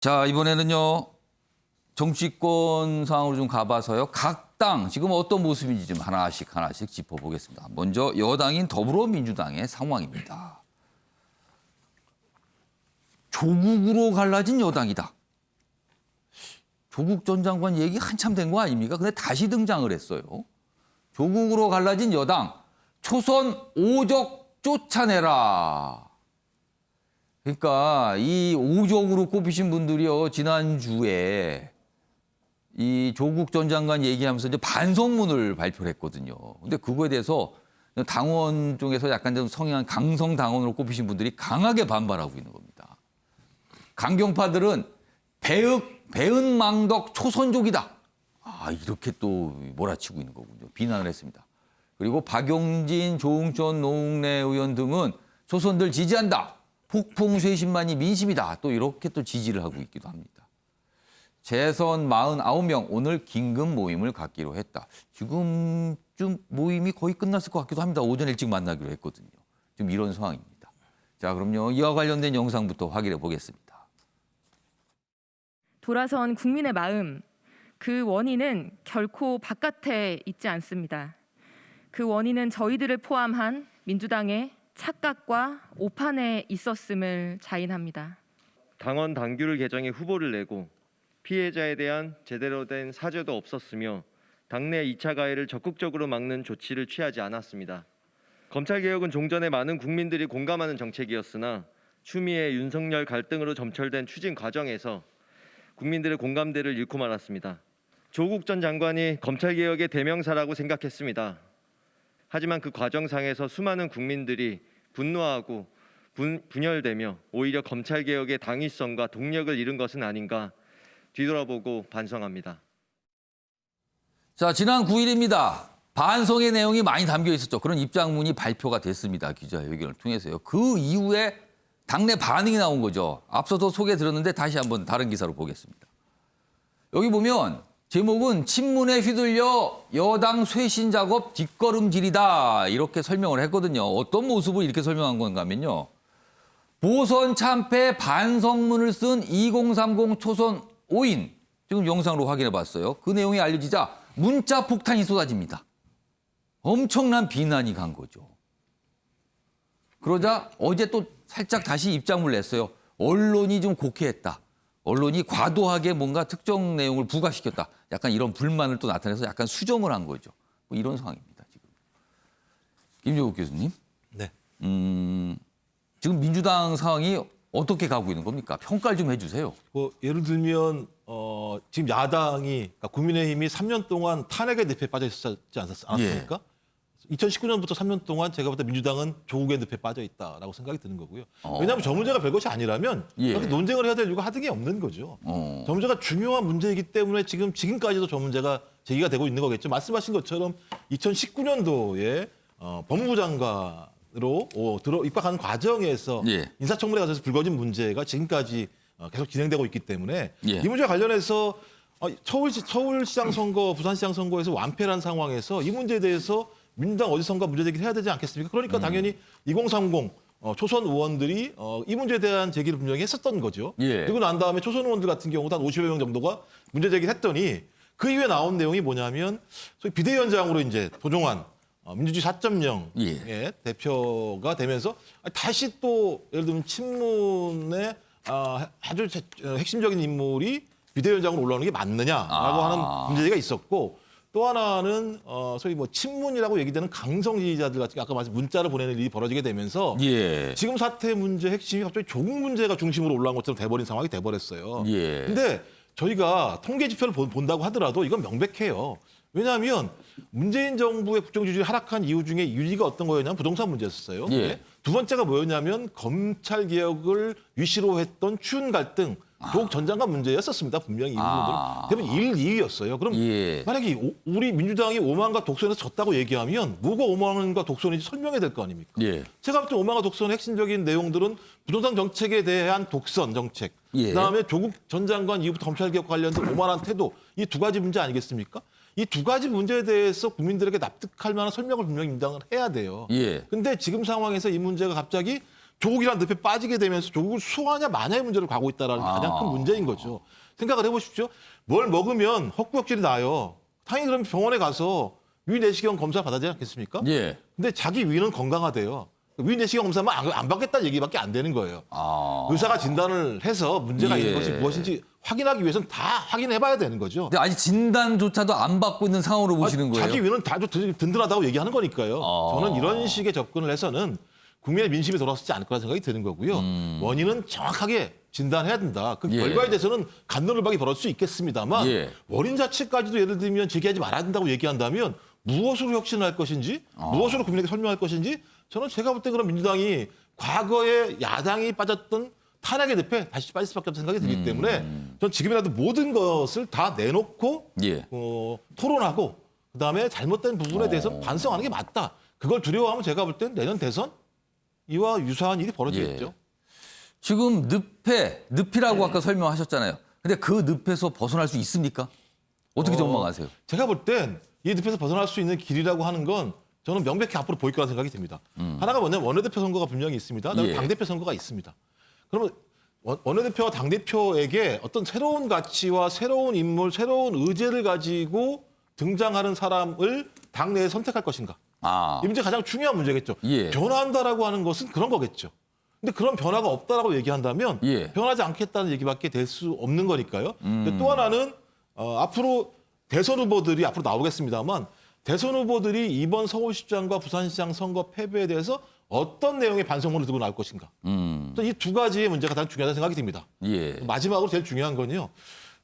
자, 이번에는요. 정치권 상황으로 좀 가봐서요. 각 당 지금 어떤 모습인지 좀 하나씩 짚어보겠습니다. 먼저 여당인 더불어민주당의 상황입니다. 조국으로 갈라진 여당이다. 조국 전 장관 얘기 한참 된 거 아닙니까? 근데 다시 등장을 했어요. 조국으로 갈라진 여당, 초선 오적 쫓아내라. 그러니까 이 오적으로 꼽히신 분들이요. 지난주에 이 조국 전 장관 얘기하면서 이제 반성문을 발표를 했거든요. 근데 그거에 대해서 당원 쪽에서 약간 좀 성향 강성 당원으로 꼽히신 분들이 강하게 반발하고 있는 겁니다. 강경파들은 배은망덕 초선족이다. 이렇게 또 몰아치고 있는 거군요. 비난을 했습니다. 그리고 박용진, 조응천, 노웅래 의원 등은 초선들 지지한다. 폭풍쇄신만이 민심이다. 또 이렇게 또 지지를 하고 있기도 합니다. 재선 49명 오늘 긴급 모임을 갖기로 했다. 지금쯤 모임이 거의 끝났을 것 같기도 합니다. 오전 일찍 만나기로 했거든요. 지금 이런 상황입니다. 자, 그럼요. 이와 관련된 영상부터 확인해 보겠습니다. 돌아선 국민의 마음, 그 원인은 결코 바깥에 있지 않습니다. 그 원인은 저희들을 포함한 민주당의 착각과 오판에 있었음을 자인합니다. 당원 당규를 개정해 후보를 내고 피해자에 대한 제대로 된 사죄도 없었으며 당내 2차 가해를 적극적으로 막는 조치를 취하지 않았습니다. 검찰개혁은 종전에 많은 국민들이 공감하는 정책이었으나 추미애 윤석열 갈등으로 점철된 추진 과정에서 국민들의 공감대를 잃고 말았습니다. 조국 전 장관이 검찰개혁의 대명사라고 생각했습니다. 하지만 그 과정상에서 수많은 국민들이 분노하고 분열되며 오히려 검찰개혁의 당위성과 동력을 잃은 것은 아닌가 뒤돌아보고 반성합니다. 자, 지난 9일입니다. 반성의 내용이 많이 담겨 있었죠. 그런 입장문이 발표가 됐습니다. 기자회견을 통해서요. 그 이후에 당내 반응이 나온 거죠. 앞서도 소개 드렸는데 다시 한번 다른 기사로 보겠습니다. 여기 보면 제목은 친문에 휘둘려 여당 쇄신 작업 뒷걸음질이다. 이렇게 설명을 했거든요. 어떤 모습을 이렇게 설명한 건가 하면요. 보선 참패 반성문을 쓴 2030 초선 5인. 지금 영상으로 확인해 봤어요. 그 내용이 알려지자 문자 폭탄이 쏟아집니다. 엄청난 비난이 간 거죠. 그러자 어제 또 살짝 다시 입장문을 냈어요. 언론이 좀 곡해했다. 언론이 과도하게 뭔가 특정 내용을 부각시켰다. 약간 이런 불만을 또 나타내서 약간 수정을 한 거죠. 뭐 이런 상황입니다. 지금. 김종욱 교수님. 네. 지금 민주당 상황이 어떻게 가고 있는 겁니까? 평가를 좀 해주세요. 예를 들면 지금 야당이 그러니까 국민의힘이 3년 동안 탄핵의 늪에 빠져 있었지 않았습니까? 2019년부터 3년 동안 제가 볼 때 민주당은 조국의 늪에 빠져 있다라고 생각이 드는 거고요. 왜냐하면 저 문제가 별것이 아니라면 이렇게 논쟁을 해야 될 이유가 하등이 없는 거죠. 저 문제가 중요한 문제이기 때문에 지금까지도 저 문제가 제기가 되고 있는 거겠죠. 말씀하신 것처럼 2019년도에 법무부 장관으로 입각하는 과정에서 인사청문회 과정에서 불거진 문제가 지금까지 계속 진행되고 있기 때문에 이 문제와 관련해서 서울시장 선거, 부산시장 선거에서 완패한 상황에서 이 문제에 대해서 민주당 어디선가 문제 제기를 해야 되지 않겠습니까? 그러니까 당연히 2030 초선 의원들이 이 문제에 대한 제기를 분명히 했었던 거죠. 그리고 난 다음에 초선 의원들 같은 경우도 한 50여 명 정도가 문제 제기를 했더니 그 이후에 나온 내용이 뭐냐면 소위 비대위원장으로 이제 도종환 민주주의 4.0의 대표가 되면서 다시 또 예를 들면 친문의 아주 핵심적인 인물이 비대위원장으로 올라오는 게 맞느냐라고 하는 문제가 있었고 또 하나는 소위 뭐 친문이라고 얘기되는 강성 지지자들 같은 아까 말씀 문자를 보내는 일이 벌어지게 되면서 지금 사태 문제 핵심이 갑자기 조국 문제가 중심으로 올라온 것처럼 돼버린 상황이 돼버렸어요. 근데 저희가 통계 지표를 본다고 하더라도 이건 명백해요. 왜냐하면 문재인 정부의 국정 지지율이 하락한 이유 중에 1위가 어떤 거였냐면 부동산 문제였어요. 두 번째가 뭐였냐면 검찰 개혁을 위시로 했던 추운 갈등, 조국 전 장관 문제였었습니다. 분명히 이 부분들은 대부분 1, 2위였어요. 그럼 만약에 우리 민주당이 오만과 독선에서 졌다고 얘기하면 뭐가 오만과 독선인지 설명해야 될 거 아닙니까? 제가 볼 때 오만과 독선의 핵심적인 내용들은 부동산 정책에 대한 독선 정책, 그다음에 조국 전 장관 이후부터 검찰 개혁 관련된 오만한 태도, 이 두 가지 문제 아니겠습니까? 이 두 가지 문제에 대해서 국민들에게 납득할 만한 설명을 분명히 민주당은 해야 돼요. 근데 지금 상황에서 이 문제가 갑자기 조국이라는 늪에 빠지게 되면서 조국을 수하냐 마냐의 문제를 가고 있다는 가장 큰 문제인 거죠. 생각을 해보십시오. 뭘 먹으면 헛구역질이 나요. 당연히 그럼 병원에 가서 위내시경 검사 받아야 되지 않겠습니까? 예. 근데 자기 위는 건강하대요. 위내시경 검사만 안 받겠다는 얘기밖에 안 되는 거예요. 의사가 진단을 해서 문제가 예. 있는 것이 무엇인지 확인하기 위해서는 다 확인해봐야 되는 거죠. 근데 아직 진단조차도 안 받고 있는 상황으로 보시는 거예요? 자기 위는 다 든든하다고 얘기하는 거니까요. 저는 이런 식의 접근을 해서는 국민의 민심이 돌아서지 않을 거라는 생각이 드는 거고요. 원인은 정확하게 진단해야 된다. 그 예. 결과에 대해서는 간론을박이 벌어질 수 있겠습니다만 예. 원인 자체까지도 예를 들면 제기하지 말아야 된다고 얘기한다면 무엇으로 혁신을 할 것인지 무엇으로 국민에게 설명할 것인지 저는 제가 볼 때 그런 민주당이 과거에 야당이 빠졌던 탄핵의 늪에 다시 빠질 수밖에 없는 생각이 들기 때문에 전 지금이라도 모든 것을 다 내놓고 예. 토론하고 그다음에 잘못된 부분에 대해서 반성하는 게 맞다. 그걸 두려워하면 제가 볼 땐 내년 대선 이와 유사한 일이 벌어지겠죠. 예. 지금 늪이라고 아까 설명하셨잖아요. 근데 그 늪에서 벗어날 수 있습니까? 어떻게 전망하세요? 제가 볼 땐 이 늪에서 벗어날 수 있는 길이라고 하는 건 저는 명백히 앞으로 보일 거라는 생각이 듭니다. 하나가 뭐냐면 원내대표 선거가 분명히 있습니다. 그다음에 예. 당대표 선거가 있습니다. 그러면 원내대표와 당대표에게 어떤 새로운 가치와 새로운 인물, 새로운 의제를 가지고 등장하는 사람을 당내에 선택할 것인가. 이 문제 가장 중요한 문제겠죠. 예. 변화한다라고 하는 것은 그런 거겠죠. 근데 그런 변화가 없다라고 얘기한다면 예. 변하지 않겠다는 얘기밖에 될 수 없는 거니까요. 근데 또 하나는 앞으로 대선 후보들이 앞으로 나오겠습니다만 대선 후보들이 이번 서울시장과 부산시장 선거 패배에 대해서 어떤 내용의 반성문을 들고 나올 것인가. 이 두 가지의 문제가 가장 중요하다는 생각이 듭니다. 예. 마지막으로 제일 중요한 건요.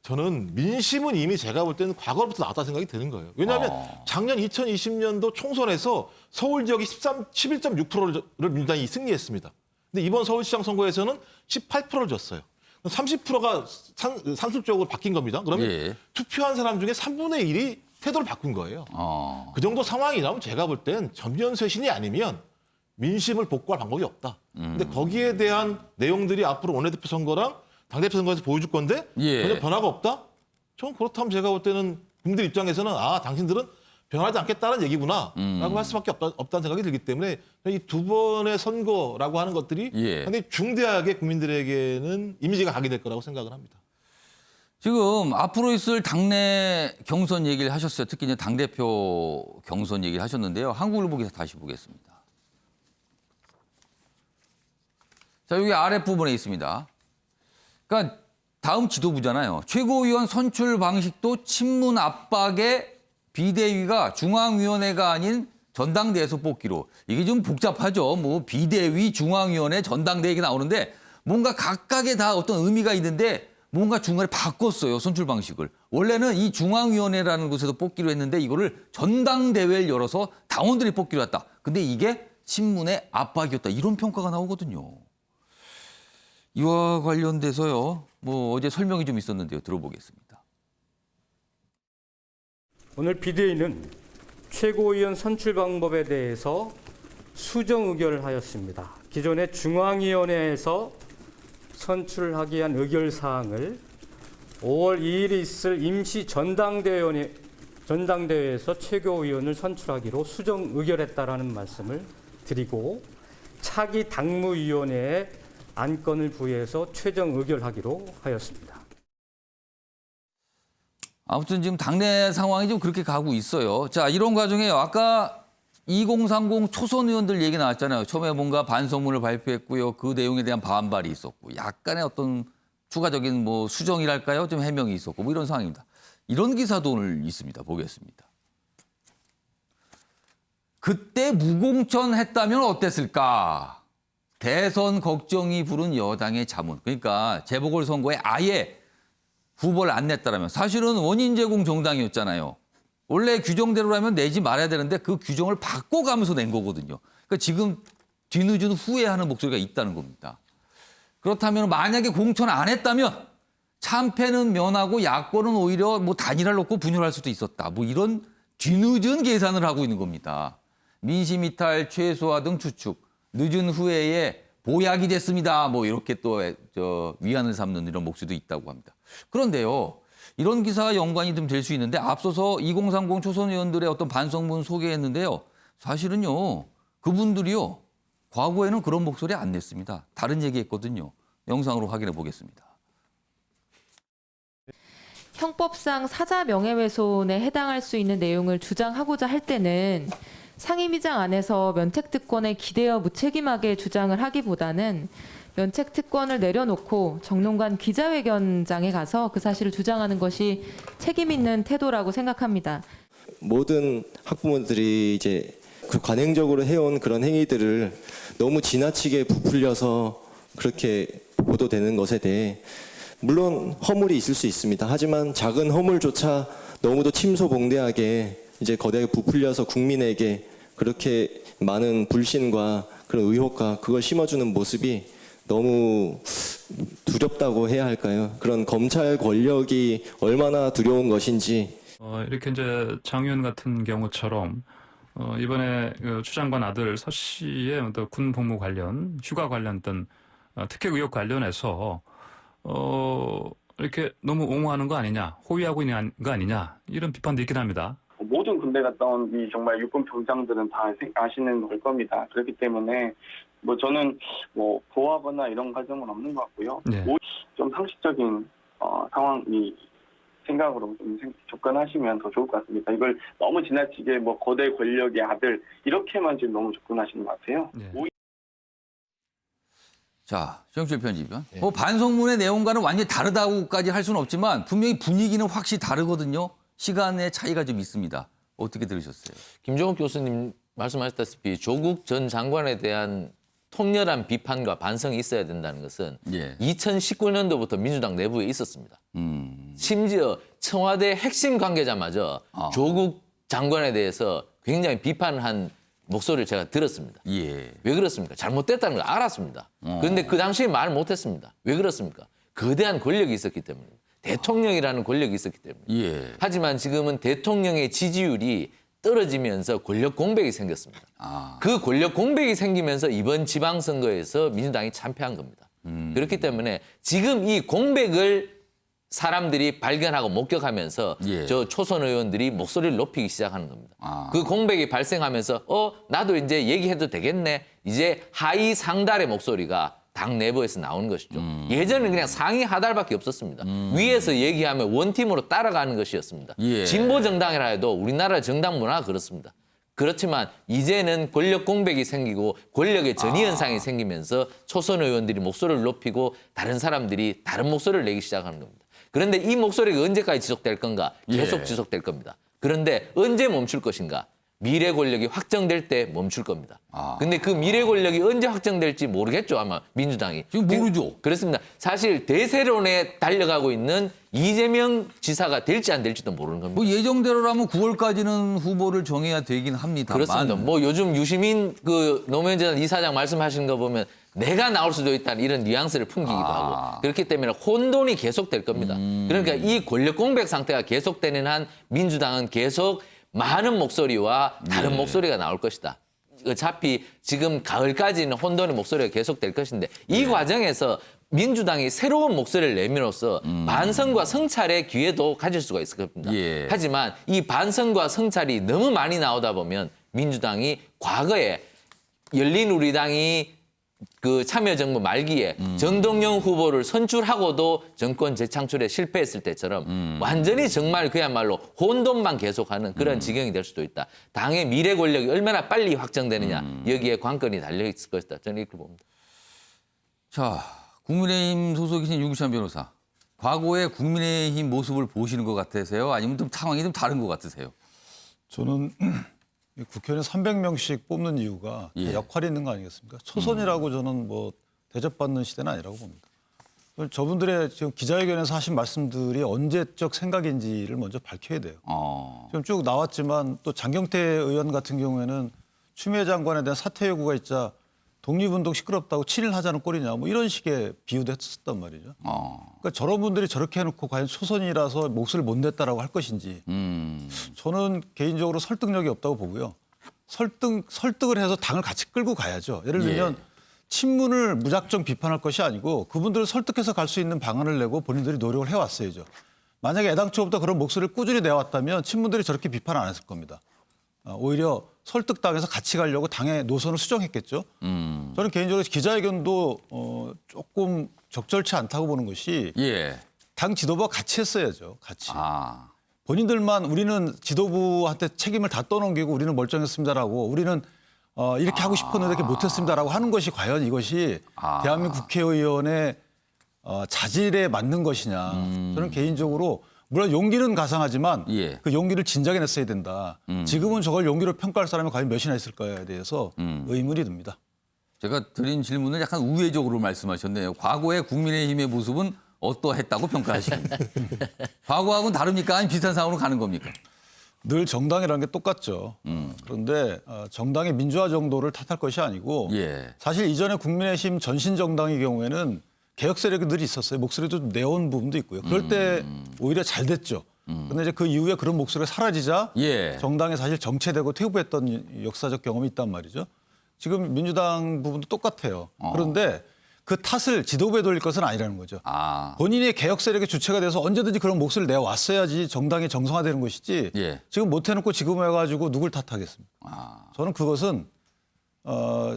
저는 민심은 이미 제가 볼 때는 과거로부터 나왔다는 생각이 드는 거예요. 왜냐하면 작년 2020년도 총선에서 서울 지역이 11.6%를 민주당이 승리했습니다. 근데 이번 서울시장 선거에서는 18%를 줬어요. 30%가 산술적으로 바뀐 겁니다. 그러면 예. 투표한 사람 중에 3분의 1이 태도를 바꾼 거예요. 그 정도 상황이라면 제가 볼 땐 전면쇄신이 아니면 민심을 복구할 방법이 없다. 근데 거기에 대한 내용들이 앞으로 원내대표 선거랑 당대표 선거에서 보여줄 건데 예. 전혀 변화가 없다? 전 그렇다면 제가 볼 때는 국민들 입장에서는 당신들은 변하지 않겠다는 얘기구나 라고 할 수밖에 없다는 생각이 들기 때문에 이 두 번의 선거라고 하는 것들이 예. 상당히 중대하게 국민들에게는 이미지가 가게 될 거라고 생각을 합니다. 지금 앞으로 있을 당내 경선 얘기를 하셨어요. 특히 이제 당대표 경선 얘기를 하셨는데요. 한국일보 기사 다시 보겠습니다. 자, 여기 아랫부분에 있습니다. 그러니까 다음 지도부잖아요. 최고위원 선출 방식도 친문 압박에 비대위가 중앙위원회가 아닌 전당대회에서 뽑기로. 이게 좀 복잡하죠. 뭐 비대위, 중앙위원회, 전당대회 이렇게 나오는데 뭔가 각각에 다 어떤 의미가 있는데 뭔가 중간에 바꿨어요. 선출 방식을. 원래는 이 중앙위원회라는 곳에서 뽑기로 했는데 이거를 전당대회를 열어서 당원들이 뽑기로 했다. 근데 이게 친문의 압박이었다. 이런 평가가 나오거든요. 이와 관련돼서요. 뭐 어제 설명이 좀 있었는데요. 들어보겠습니다. 오늘 비대위는 최고위원 선출 방법에 대해서 수정 의결을 하였습니다. 기존의 중앙위원회에서 선출하기 위한 의결 사항을 5월 2일에 있을 임시 전당대회에서 최고위원을 선출하기로 수정 의결했다라는 말씀을 드리고 차기 당무위원회에 안건을 부여해서 최종 의결하기로 하였습니다. 아무튼 지금 당내 상황이 좀 그렇게 가고 있어요. 자, 이런 과정에 아까 2030 초선 의원들 얘기 나왔잖아요. 처음에 뭔가 반성문을 발표했고요. 그 내용에 대한 반발이 있었고 약간의 어떤 추가적인 뭐 수정이랄까요? 좀 해명이 있었고 뭐 이런 상황입니다. 이런 기사도 오늘 있습니다. 보겠습니다. 그때 무공천했다면 어땠을까? 대선 걱정이 부른 여당의 자문. 그러니까 재보궐선거에 아예 후보를 안 냈다라면 사실은 원인 제공 정당이었잖아요. 원래 규정대로라면 내지 말아야 되는데 그 규정을 바꿔가면서 낸 거거든요. 그러니까 지금 뒤늦은 후회하는 목소리가 있다는 겁니다. 그렇다면 만약에 공천 안 했다면 참패는 면하고 야권은 오히려 뭐 단일화를 놓고 분열할 수도 있었다. 뭐 이런 뒤늦은 계산을 하고 있는 겁니다. 민심 이탈, 최소화 등 추측, 늦은 후회에 보약이 됐습니다. 뭐 이렇게 또 위안을 삼는 이런 목소리도 있다고 합니다. 그런데요. 이런 기사가 연관이 좀 될 수 있는데 앞서서 2030 초선 의원들의 어떤 반성문 소개했는데요. 사실은요. 그분들이요. 과거에는 그런 목소리 안 냈습니다. 다른 얘기했거든요. 영상으로 확인해 보겠습니다. 형법상 사자 명예훼손에 해당할 수 있는 내용을 주장하고자 할 때는 상임위장 안에서 면책특권에 기대어 무책임하게 주장을 하기보다는 면책특권을 내려놓고 정론관 기자회견장에 가서 그 사실을 주장하는 것이 책임 있는 태도라고 생각합니다. 모든 학부모들이 이제 그 관행적으로 해온 그런 행위들을 너무 지나치게 부풀려서 그렇게 보도되는 것에 대해 물론 허물이 있을 수 있습니다. 하지만 작은 허물조차 너무도 침소봉대하게 이제 거대하게 부풀려서 국민에게 그렇게 많은 불신과 그런 의혹과 그걸 심어주는 모습이 너무 두렵다고 해야 할까요? 그런 검찰 권력이 얼마나 두려운 것인지. 이렇게 이제 장 의원 같은 경우처럼 이번에 추 장관 아들 서 씨의 어떤 군 복무 관련, 휴가 관련 어떤 특혜 의혹 관련해서 이렇게 너무 옹호하는 거 아니냐, 호위하고 있는 거 아니냐 이런 비판도 있긴 합니다. 모든 군대 갔다 온 이 정말 육군 병장들은 다 아시는 걸 겁니다. 그렇기 때문에 뭐 저는 뭐 보호하거나 이런 과정은 없는 것 같고요. 네. 좀 상식적인 상황이 생각으로 좀 접근하시면 더 좋을 것 같습니다. 이걸 너무 지나치게 뭐 거대 권력의 아들 이렇게만 지금 너무 접근하시는 것 같아요. 네. 자, 정철 편집위원. 뭐 반성문의 내용과는 완전히 다르다고까지 할 수는 없지만 분명히 분위기는 확실히 다르거든요. 시간의 차이가 좀 있습니다. 어떻게 들으셨어요? 김종욱 교수님 말씀하셨다시피 조국 전 장관에 대한 통렬한 비판과 반성이 있어야 된다는 것은 예. 2019년도부터 민주당 내부에 있었습니다. 심지어 청와대 핵심 관계자마저 조국 장관에 대해서 굉장히 비판한 목소리를 제가 들었습니다. 예. 왜 그렇습니까? 잘못됐다는 걸 알았습니다. 그런데 그 당시에 말 못했습니다. 왜 그렇습니까? 거대한 권력이 있었기 때문입니다. 대통령이라는 권력이 있었기 때문에. 예. 하지만 지금은 대통령의 지지율이 떨어지면서 권력 공백이 생겼습니다. 그 권력 공백이 생기면서 이번 지방선거에서 민주당이 참패한 겁니다. 그렇기 때문에 지금 이 공백을 사람들이 발견하고 목격하면서 예. 저 초선 의원들이 목소리를 높이기 시작하는 겁니다. 그 공백이 발생하면서 나도 이제 얘기해도 되겠네. 이제 하위 상달의 목소리가 당 내부에서 나오는 것이죠. 예전에는 그냥 상위 하달밖에 없었습니다. 위에서 얘기하면 원팀으로 따라가는 것이었습니다. 예. 진보 정당이라 해도 우리나라 정당 문화가 그렇습니다. 그렇지만 이제는 권력 공백이 생기고 권력의 전이 현상이 생기면서 초선 의원들이 목소리를 높이고 다른 사람들이 다른 목소리를 내기 시작하는 겁니다. 그런데 이 목소리가 언제까지 지속될 건가? 계속 예. 지속될 겁니다. 그런데 언제 멈출 것인가? 미래 권력이 확정될 때 멈출 겁니다. 근데 그 미래 권력이 언제 확정될지 모르겠죠, 아마 민주당이. 지금 모르죠. 그렇습니다. 사실 대세론에 달려가고 있는 이재명 지사가 될지 안 될지도 모르는 겁니다. 뭐 예정대로라면 9월까지는 후보를 정해야 되긴 합니다만. 그렇습니다. 뭐 요즘 유시민 그 노무현 전 이사장 말씀하시는 거 보면 내가 나올 수도 있다는 이런 뉘앙스를 풍기기도 하고 그렇기 때문에 혼돈이 계속될 겁니다. 그러니까 이 권력 공백 상태가 계속되는 한 민주당은 계속 많은 목소리와 다른 목소리가 나올 것이다. 어차피 지금 가을까지는 혼돈의 목소리가 계속될 것인데 이 과정에서 민주당이 새로운 목소리를 내밀어서 반성과 성찰의 기회도 가질 수가 있을 겁니다. 예. 하지만 이 반성과 성찰이 너무 많이 나오다 보면 민주당이 과거에 열린우리당이 그 참여정부 말기에 정동영 후보를 선출하고도 정권 재창출에 실패했을 때처럼 완전히 정말 그야말로 혼돈만 계속하는 그런 지경이 될 수도 있다. 당의 미래 권력이 얼마나 빨리 확정되느냐 여기에 관건이 달려있을 것이다. 저는 이렇게 봅니다. 자, 국민의힘 소속이신 유기찬 변호사. 과거의 국민의힘 모습을 보시는 것 같으세요? 아니면 좀 상황이 좀 다른 것 같으세요? 저는 국회의원 300명씩 뽑는 이유가 예. 역할이 있는 거 아니겠습니까? 초선이라고 저는 뭐 대접받는 시대는 아니라고 봅니다. 저분들의 지금 기자회견에서 하신 말씀들이 언제적 생각인지를 먼저 밝혀야 돼요. 지금 쭉 나왔지만 또 장경태 의원 같은 경우에는 추미애 장관에 대한 사퇴 요구가 있자 독립운동 시끄럽다고 친일하자는 꼴이냐 뭐 이런 식의 비유도 했었단 말이죠. 그러니까 저런 분들이 저렇게 해놓고 과연 초선이라서 목소리를 못 냈다라고 할 것인지 저는 개인적으로 설득력이 없다고 보고요. 설득을 해서 당을 같이 끌고 가야죠. 예를 들면 친문을 무작정 비판할 것이 아니고 그분들을 설득해서 갈 수 있는 방안을 내고 본인들이 노력을 해왔어야죠. 만약에 애당초부터 그런 목소리를 꾸준히 내왔다면 친문들이 저렇게 비판 안 했을 겁니다. 오히려 설득당해서 같이 가려고 당의 노선을 수정했겠죠. 저는 개인적으로 기자회견도 조금 적절치 않다고 보는 것이 예. 당 지도부와 같이 했어야죠. 같이. 아. 본인들만 우리는 지도부한테 책임을 다 떠넘기고 우리는 멀쩡했습니다라고 우리는 이렇게 하고 싶었는데 이렇게 못했습니다라고 하는 것이 과연 이것이 대한민국 국회의원의 자질에 맞는 것이냐. 저는 개인적으로 물론 용기는 가상하지만 예. 그 용기를 진작에 냈어야 된다. 지금은 저걸 용기로 평가할 사람이 과연 몇이나 있을까에 대해서 의문이 듭니다. 제가 드린 질문을 약간 우회적으로 말씀하셨네요. 과거의 국민의힘의 모습은 어떠했다고 평가하십니까? 과거하고는 다릅니까? 아니면 비슷한 상황으로 가는 겁니까? 늘 정당이라는 게 똑같죠. 그런데 정당의 민주화 정도를 탓할 것이 아니고 예. 사실 이전에 국민의힘 전신 정당의 경우에는 개혁 세력이 늘 있었어요. 목소리도 내온 부분도 있고요. 그럴 때 오히려 잘 됐죠. 그런데 이제 그 이후에 그런 목소리가 사라지자 예. 정당에 사실 정체되고 퇴보했던 역사적 경험이 있단 말이죠. 지금 민주당 부분도 똑같아요. 그런데 그 탓을 지도부에 돌릴 것은 아니라는 거죠. 본인의 개혁 세력의 주체가 돼서 언제든지 그런 목소리를 내왔어야지 정당이 정상화되는 것이지 예. 지금 못 해놓고 지금 해가지고 누굴 탓하겠습니까? 저는 그것은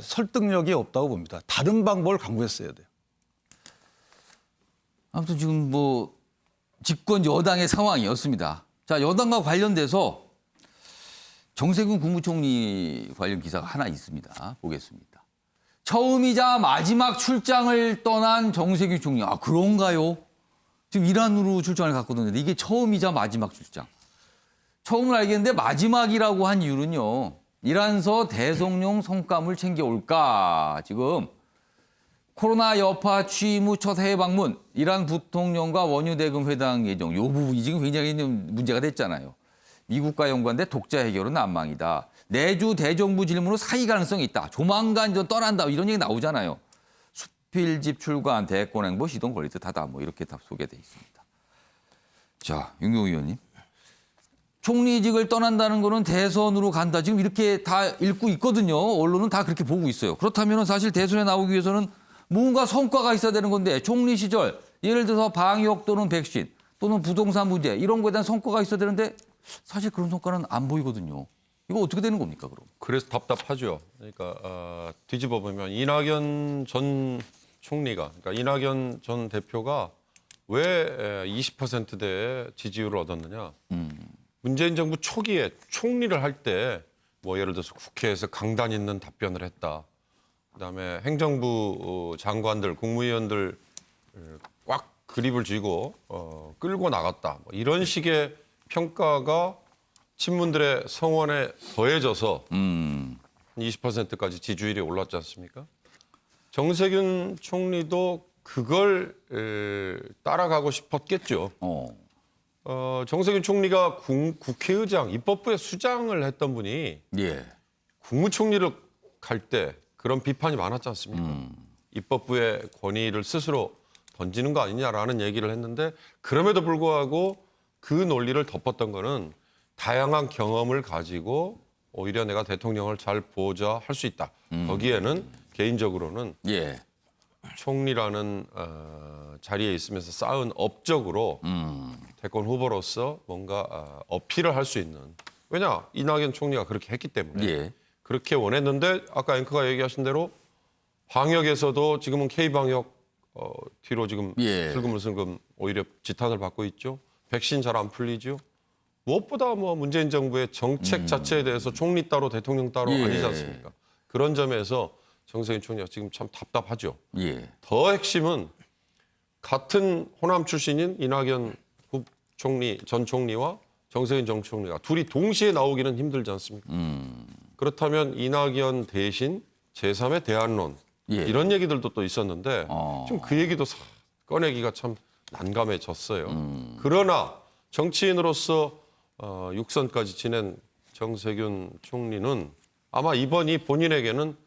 설득력이 없다고 봅니다. 다른 방법을 강구했어야 돼요. 아무튼 지금 뭐 집권 여당의 상황이었습니다. 자, 여당과 관련돼서 정세균 국무총리 관련 기사가 하나 있습니다. 보겠습니다. 처음이자 마지막 출장을 떠난 정세균 총리. 아, 그런가요? 지금 이란으로 출장을 갔거든요. 이게 처음이자 마지막 출장. 처음을 알겠는데 마지막이라고 한 이유는요. 이란서 대성령 성감을 챙겨올까. 지금 코로나 여파 취임 후 첫 해외 방문, 이란 부통령과 원유 대금 회담 예정. 이 부분이 지금 굉장히 문제가 됐잖아요. 미국과 연관돼 독자 해결은 난망이다. 내주 대정부 질문으로 사의 가능성이 있다. 조만간 좀 떠난다. 이런 얘기 나오잖아요. 수필집 출간, 대권 행보 시동 걸릴 듯하다. 뭐 이렇게 다 소개돼 있습니다. 자, 윤경호 의원님. 총리직을 떠난다는 거는 대선으로 간다. 지금 이렇게 다 읽고 있거든요. 언론은 다 그렇게 보고 있어요. 그렇다면 사실 대선에 나오기 위해서는 뭔가 성과가 있어야 되는 건데 총리 시절 예를 들어서 방역 또는 백신 또는 부동산 문제 이런 거에 대한 성과가 있어야 되는데 사실 그런 성과는 안 보이거든요. 이거 어떻게 되는 겁니까, 그럼? 그래서 답답하죠. 그러니까 뒤집어 보면 이낙연 전 총리가, 그러니까 이낙연 전 대표가 왜 20%대의 지지율을 얻었느냐? 문재인 정부 초기에 총리를 할 때 뭐 예를 들어서 국회에서 강단 있는 답변을 했다. 그다음에 행정부 장관들, 국무위원들 꽉 그립을 쥐고 끌고 나갔다. 뭐 이런 식의 평가가 친문들의 성원에 더해져서 20%까지 지지율이 올랐지 않습니까? 정세균 총리도 그걸 따라가고 싶었겠죠. 정세균 총리가 국회의장, 입법부의 수장을 했던 분이 예. 국무총리를 갈 때 그런 비판이 많았지 않습니까? 입법부의 권위를 스스로 던지는 거 아니냐라는 얘기를 했는데 그럼에도 불구하고 그 논리를 덮었던 거는 다양한 경험을 가지고 오히려 내가 대통령을 잘 보좌 할 수 있다. 거기에는 개인적으로는 예. 총리라는 자리에 있으면서 쌓은 업적으로 대권 후보로서 뭔가 어필을 할 수 있는. 왜냐? 이낙연 총리가 그렇게 했기 때문에. 예. 그렇게 원했는데 아까 앵커가 얘기하신 대로 방역에서도 지금은 K방역 뒤로 지금 예. 슬금슬금 오히려 지탄을 받고 있죠. 백신 잘 안 풀리죠. 무엇보다 뭐 문재인 정부의 정책 자체에 대해서 총리 따로 대통령 따로 예. 아니지 않습니까? 그런 점에서 정세균 총리가 지금 참 답답하죠. 예. 더 핵심은 같은 호남 출신인 이낙연 전 총리와 정세균 전 총리가 둘이 동시에 나오기는 힘들지 않습니까? 그렇다면 이낙연 대신 제3의 대안론 예. 이런 얘기들도 또 있었는데 좀 그 얘기도 꺼내기가 참 난감해졌어요. 그러나 정치인으로서 육선까지 지낸 정세균 총리는 아마 이번이 본인에게는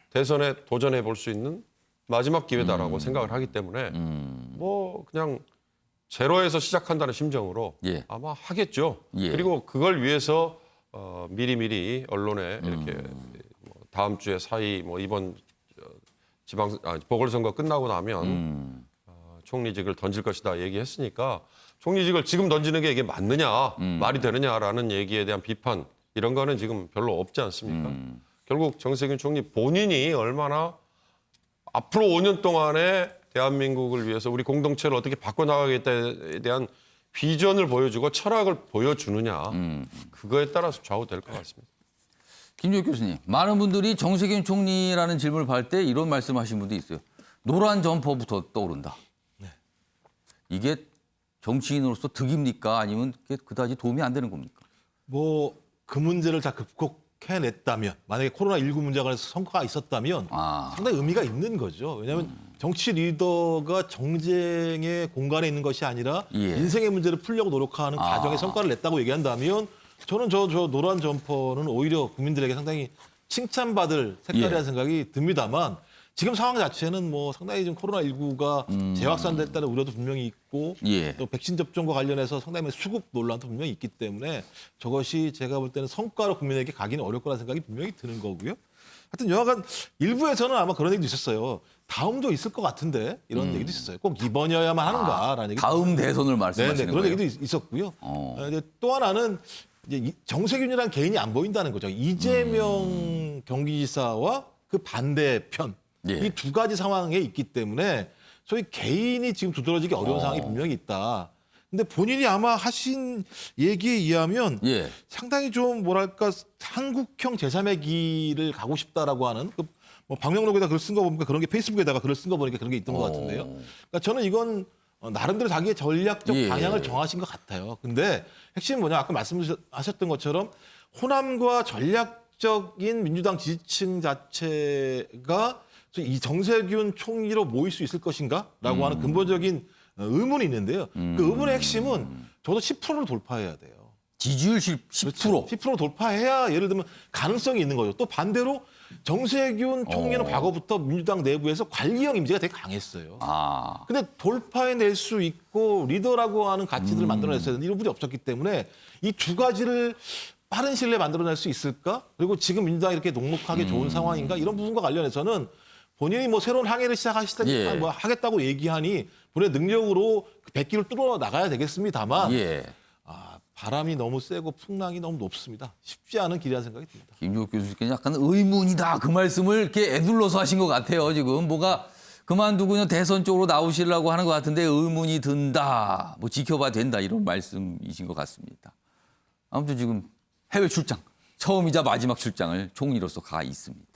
대선에 도전해 볼 수 있는 마지막 기회다라고 생각을 하기 때문에 뭐 그냥 제로에서 시작한다는 심정으로 예. 아마 하겠죠. 예. 그리고 그걸 위해서 미리미리 언론에 이렇게 뭐 다음 주에 사이 뭐 이번 보궐선거 끝나고 나면 총리직을 던질 것이다 얘기했으니까 총리직을 지금 던지는 게 이게 맞느냐 말이 되느냐라는 얘기에 대한 비판 이런 거는 지금 별로 없지 않습니까? 결국 정세균 총리 본인이 얼마나 앞으로 5년 동안에 대한민국을 위해서 우리 공동체를 어떻게 바꿔나가겠다에 대한 비전을 보여주고 철학을 보여주느냐. 그거에 따라서 좌우될 것 같습니다. 김종혁 교수님, 많은 분들이 정세균 총리라는 질문을 받을 때 이런 말씀하신 분도 있어요. 노란 점퍼부터 떠오른다. 이게 정치인으로서 득입니까? 아니면 그다지 도움이 안 되는 겁니까? 뭐 그 문제를 다 극복해냈다면, 만약에 코로나19 문제가 관해서 성과가 있었다면 상당히 의미가 있는 거죠. 왜냐하면 정치 리더가 정쟁의 공간에 있는 것이 아니라 인생의 문제를 풀려고 노력하는 과정의 성과를 냈다고 얘기한다면 저는 저 노란 점퍼는 오히려 국민들에게 상당히 칭찬받을 색깔이라는 생각이 듭니다만 지금 상황 자체는 뭐 상당히 좀 코로나19가 재확산됐다는 우려도 분명히 있고 또 백신 접종과 관련해서 상당히 수급 논란도 분명히 있기 때문에 저것이 제가 볼 때는 성과로 국민에게 가기는 어려울 거라는 생각이 분명히 드는 거고요. 하여튼 여하간 일부에서는 아마 그런 얘기도 있었어요. 다음도 있을 것 같은데 이런 얘기도 있었어요. 꼭 이번이어야만 하는가라는 얘기. 다음 대선을 말씀하시는 그런 거예요? 얘기도 있었고요. 이제 또 하나는 이제 정세균이라는 개인이 안 보인다는 거죠. 이재명 경기지사와 그 반대편. 이 두 가지 상황에 있기 때문에 소위 개인이 지금 두드러지기 어려운 상황이 분명히 있다. 근데 본인이 아마 하신 얘기에 의하면 상당히 좀 뭐랄까 한국형 제3의 길을 가고 싶다라고 하는 뭐 방명록에다 글을 쓴 거 보니까 그런 게 페이스북에다가 글을 쓴 거 보니까 그런 게 있던 것 같은데요. 그러니까 저는 이건 나름대로 자기의 전략적 방향을 정하신 것 같아요. 근데 핵심은 뭐냐 아까 말씀하셨던 것처럼 호남과 전략적인 민주당 지지층 자체가 이 정세균 총리로 모일 수 있을 것인가라고 하는 근본적인 의문이 있는데요. 그 의문의 핵심은 저도 10%를 돌파해야 돼요. 지지율 10%? 그렇죠. 10% 돌파해야 예를 들면 가능성이 있는 거죠. 또 반대로 정세균 총리는 과거부터 민주당 내부에서 관리형 이미지가 되게 강했어요. 근데 돌파해낼 수 있고 리더라고 하는 가치들을 만들어냈어야 되는데 이런 분이 없었기 때문에 이 두 가지를 빠른 시일 내에 만들어낼 수 있을까? 그리고 지금 민주당이 이렇게 녹록하게 좋은 상황인가? 이런 부분과 관련해서는 본인이 뭐 새로운 항해를 시작하시다 뭐 하겠다고 얘기하니 본인의 능력으로 그 백기를 뚫어 나가야 되겠습니다만 바람이 너무 세고 풍랑이 너무 높습니다. 쉽지 않은 길이라는 생각이 듭니다. 김종욱 교수님께는 약간 의문이다 그 말씀을 이렇게 애둘러서 하신 것 같아요. 지금 뭐가 그만두고 그냥 대선 쪽으로 나오시려고 하는 것 같은데 의문이 든다. 뭐 지켜봐야 된다 이런 말씀이신 것 같습니다. 아무튼 지금 해외 출장 처음이자 마지막 출장을 총리로서 가 있습니다.